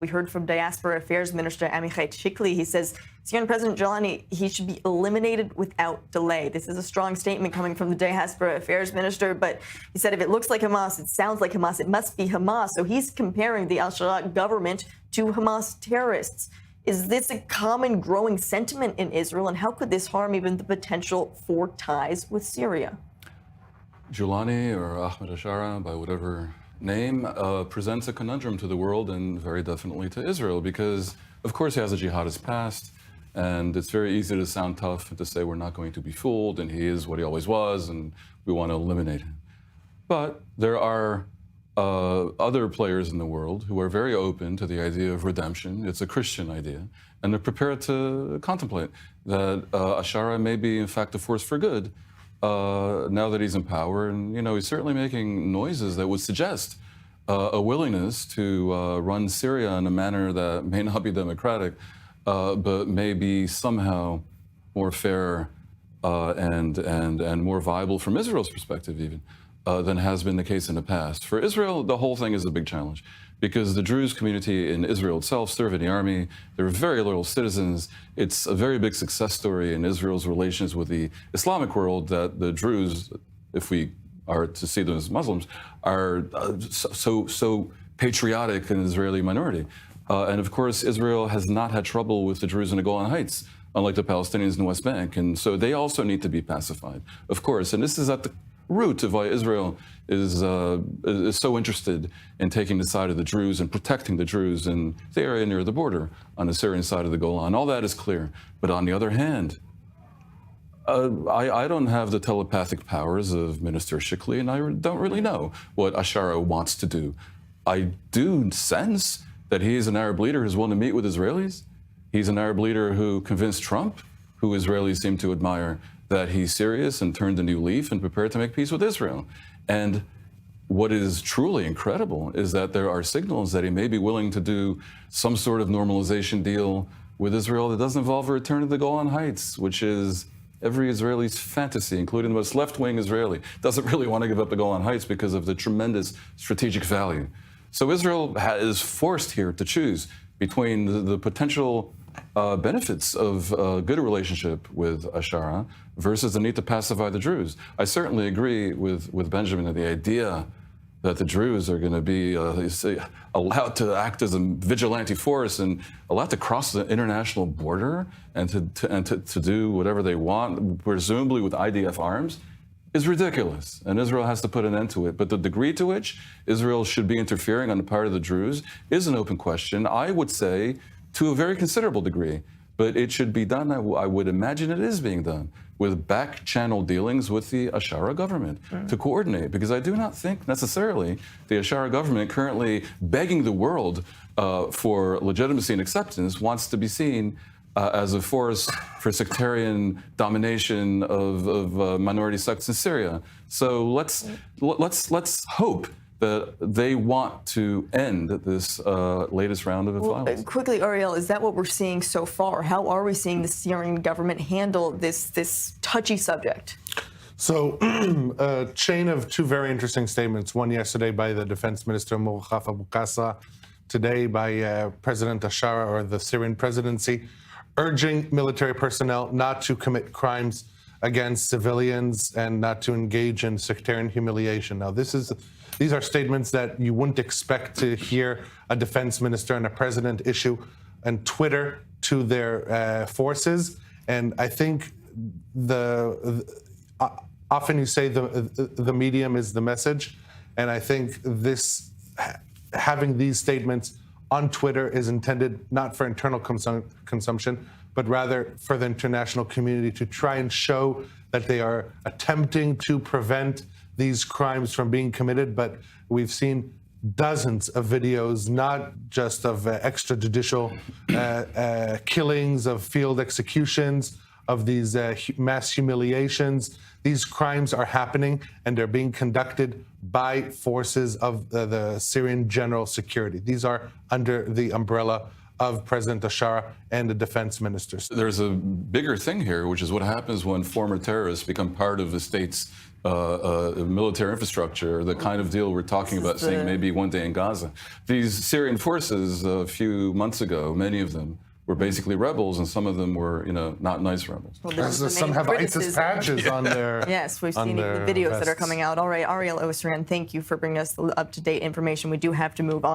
We heard from Diaspora Affairs Minister Amichai Shikli. He says Syrian President Jalani, he should be eliminated without delay. This is a strong statement coming from the Diaspora Affairs Minister, but he said if it looks like Hamas, it sounds like Hamas, it must be Hamas. So he's comparing the al-Shara government to Hamas terrorists. Is this a common growing sentiment in Israel, and how could this harm even the potential for ties with Syria? Julani or Ahmed Ashara, by whatever name, presents a conundrum to the world and very definitely to Israel because, of course, he has a jihadist past, and it's very easy to sound tough and to say we're not going to be fooled and he is what he always was and we want to eliminate him. But there are other players in the world who are very open to the idea of redemption. It's a Christian idea, and they're prepared to contemplate that Ashara may be, in fact, a force for good now that he's in power. And, you know, he's certainly making noises that would suggest a willingness to run Syria in a manner that may not be democratic, but may be somehow more fair and more viable from Israel's perspective even. Than has been the case in the past. For Israel, the whole thing is a big challenge because the Druze community in Israel itself serve in the army. They're very loyal citizens. It's a very big success story in Israel's relations with the Islamic world that the Druze, if we are to see them as Muslims, are so patriotic an Israeli minority. And of course, Israel has not had trouble with the Druze in the Golan Heights, unlike the Palestinians in the West Bank. And so they also need to be pacified, of course. And this is at the root of why Israel is so interested in taking the side of the Druze and protecting the Druze in the area near the border on the Syrian side of the Golan. All that is clear. But on the other hand, I don't have the telepathic powers of Minister Shikli, and I don't really know what Ashara wants to do. I do sense that he is an Arab leader who's willing to meet with Israelis. He's an Arab leader who convinced Trump, who Israelis seem to admire, that he's serious and turned a new leaf and prepared to make peace with Israel. And what is truly incredible is that there are signals that he may be willing to do some sort of normalization deal with Israel that doesn't involve a return to the Golan Heights, which is every Israeli's fantasy, including the most left-wing Israeli, doesn't really want to give up the Golan Heights because of the tremendous strategic value. So Israel is forced here to choose between the potential benefits of a good relationship with Ashara versus the need to pacify the Druze. I certainly agree with Benjamin that the idea that the Druze are going to be allowed to act as a vigilante force and allowed to cross the international border and to do whatever they want, presumably with IDF arms, is ridiculous. And Israel has to put an end to it. But the degree to which Israel should be interfering on the part of the Druze is an open question. I would say to a very considerable degree, but it should be done, I would imagine it is being done, with back-channel dealings with the Ashara government to coordinate, because I do not think necessarily the Ashara government currently begging the world for legitimacy and acceptance wants to be seen as a force for sectarian domination of minority sects in Syria. So let's hope that they want to end this latest round of violence. Quickly, Ariel, is that what we're seeing so far? How are we seeing the Syrian government handle this touchy subject? So, a chain of two very interesting statements. One yesterday by the Defense Minister Moghaf Abu Qasa, today by President Ashara, or the Syrian presidency, urging military personnel not to commit crimes against civilians and not to engage in sectarian humiliation. Now, these are statements that you wouldn't expect to hear a defense minister and a president issue on Twitter to their forces. And I think often you say the medium is the message, and I think having these statements on Twitter is intended not for internal consumption, but rather for the international community to try and show that they are attempting to prevent these crimes from being committed. But we've seen dozens of videos, not just of extrajudicial killings, of field executions, of these mass humiliations. These crimes are happening, and they're being conducted by forces of the Syrian General Security. These are under the umbrella of President Ashara and the defense ministers. There's a bigger thing here, which is what happens when former terrorists become part of the state's military infrastructure, the kind of deal we're talking about seeing maybe one day in Gaza. These Syrian forces a few months ago, many of them were basically rebels, and some of them were, not nice rebels. Well, Some have ISIS patches on their. Yes, we've on seen the their videos that are vests. coming out. All right, Ariel Osirian, thank you for bringing us the up-to-date information. We do have to move on.